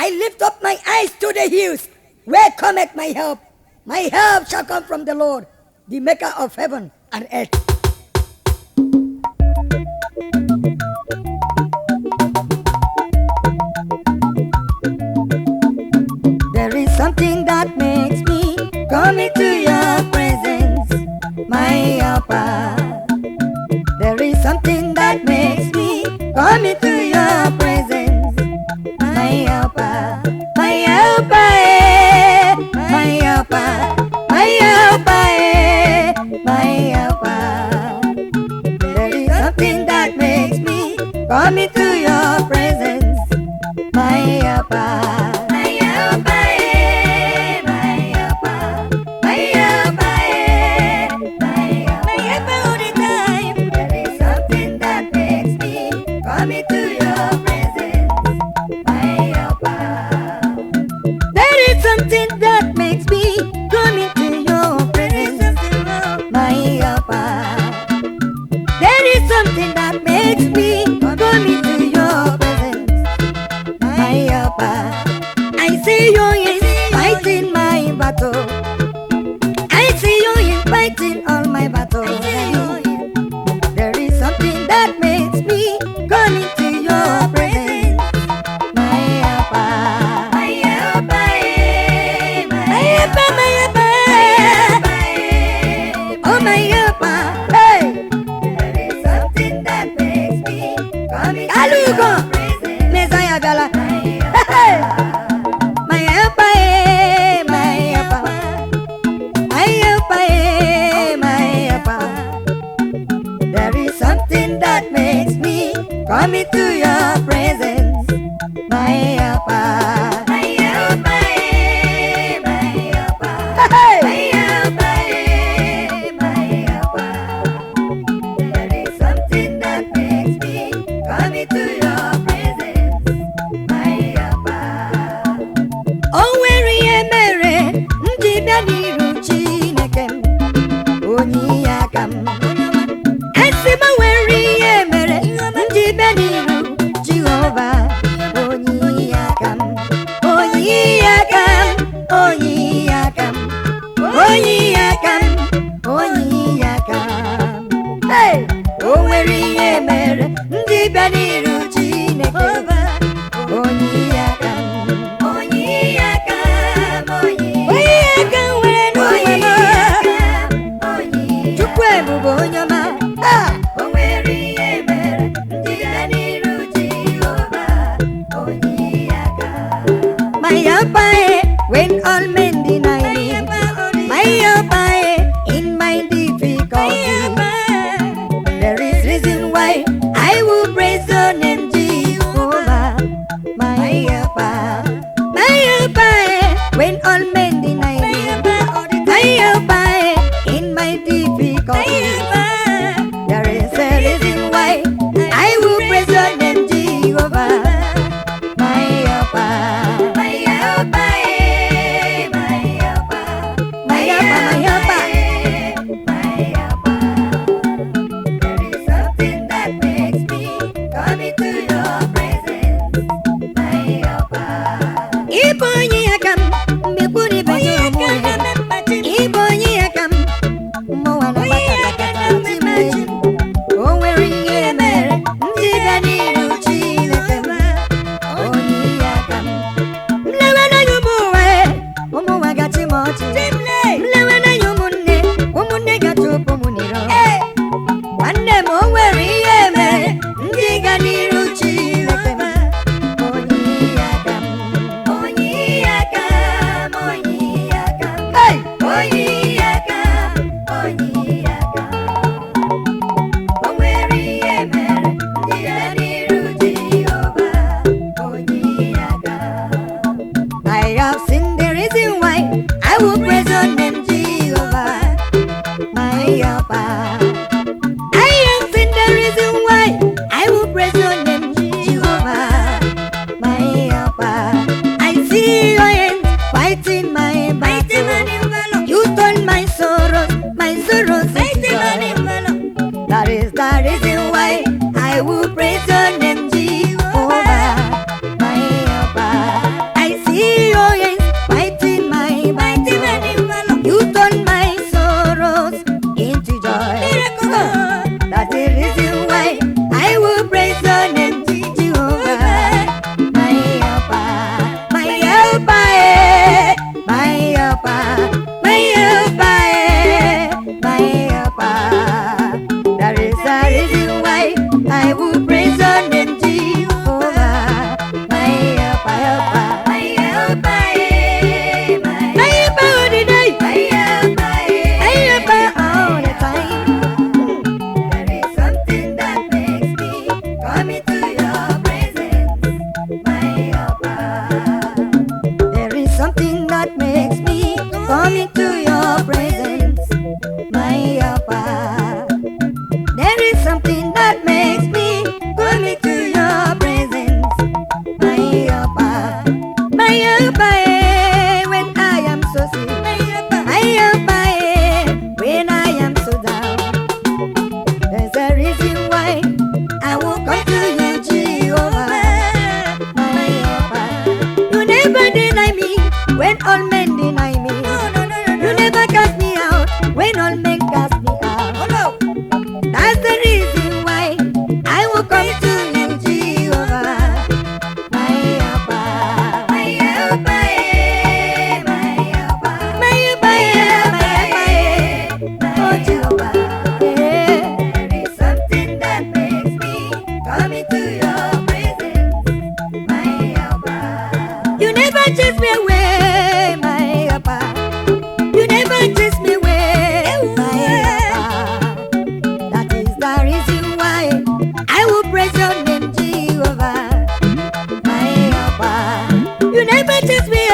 I lift up my eyes to the hills. Where cometh my help? My help shall come from the Lord, the maker of heaven and earth. There is something that makes me come into your presence, my helper. There is something that makes me come into your presence, my helper, my helper, my helper, my helper, my helper. There is something that makes me come into your presence, my helper. I see you in fighting all my battles. There is something that makes me come into your presence, my helper, my helper, my helper, my helper, oh my helper. Hey, there is something that makes me come into your presence, Messiah Gala. Hey. Come into your presence, my helper, my helper, my helper, my helper, my helper. There is something that makes me come into your presence, my helper. Oh, where Ihe Imere Di Nma Chineke Onyinye Esima where Ihe Imere Jehovah, Onyinye Hey, oh where Ihe Imere Di Nma Chineke when all men deny me, my helper in my difficulty. There is reason why I will praise your name, Jehovah, my helper, when all men deny me, my helper in my difficulty. There is a reason why I will praise your name, Jehovah, my helper. I will praise your name, Jehovah, my helper. Just me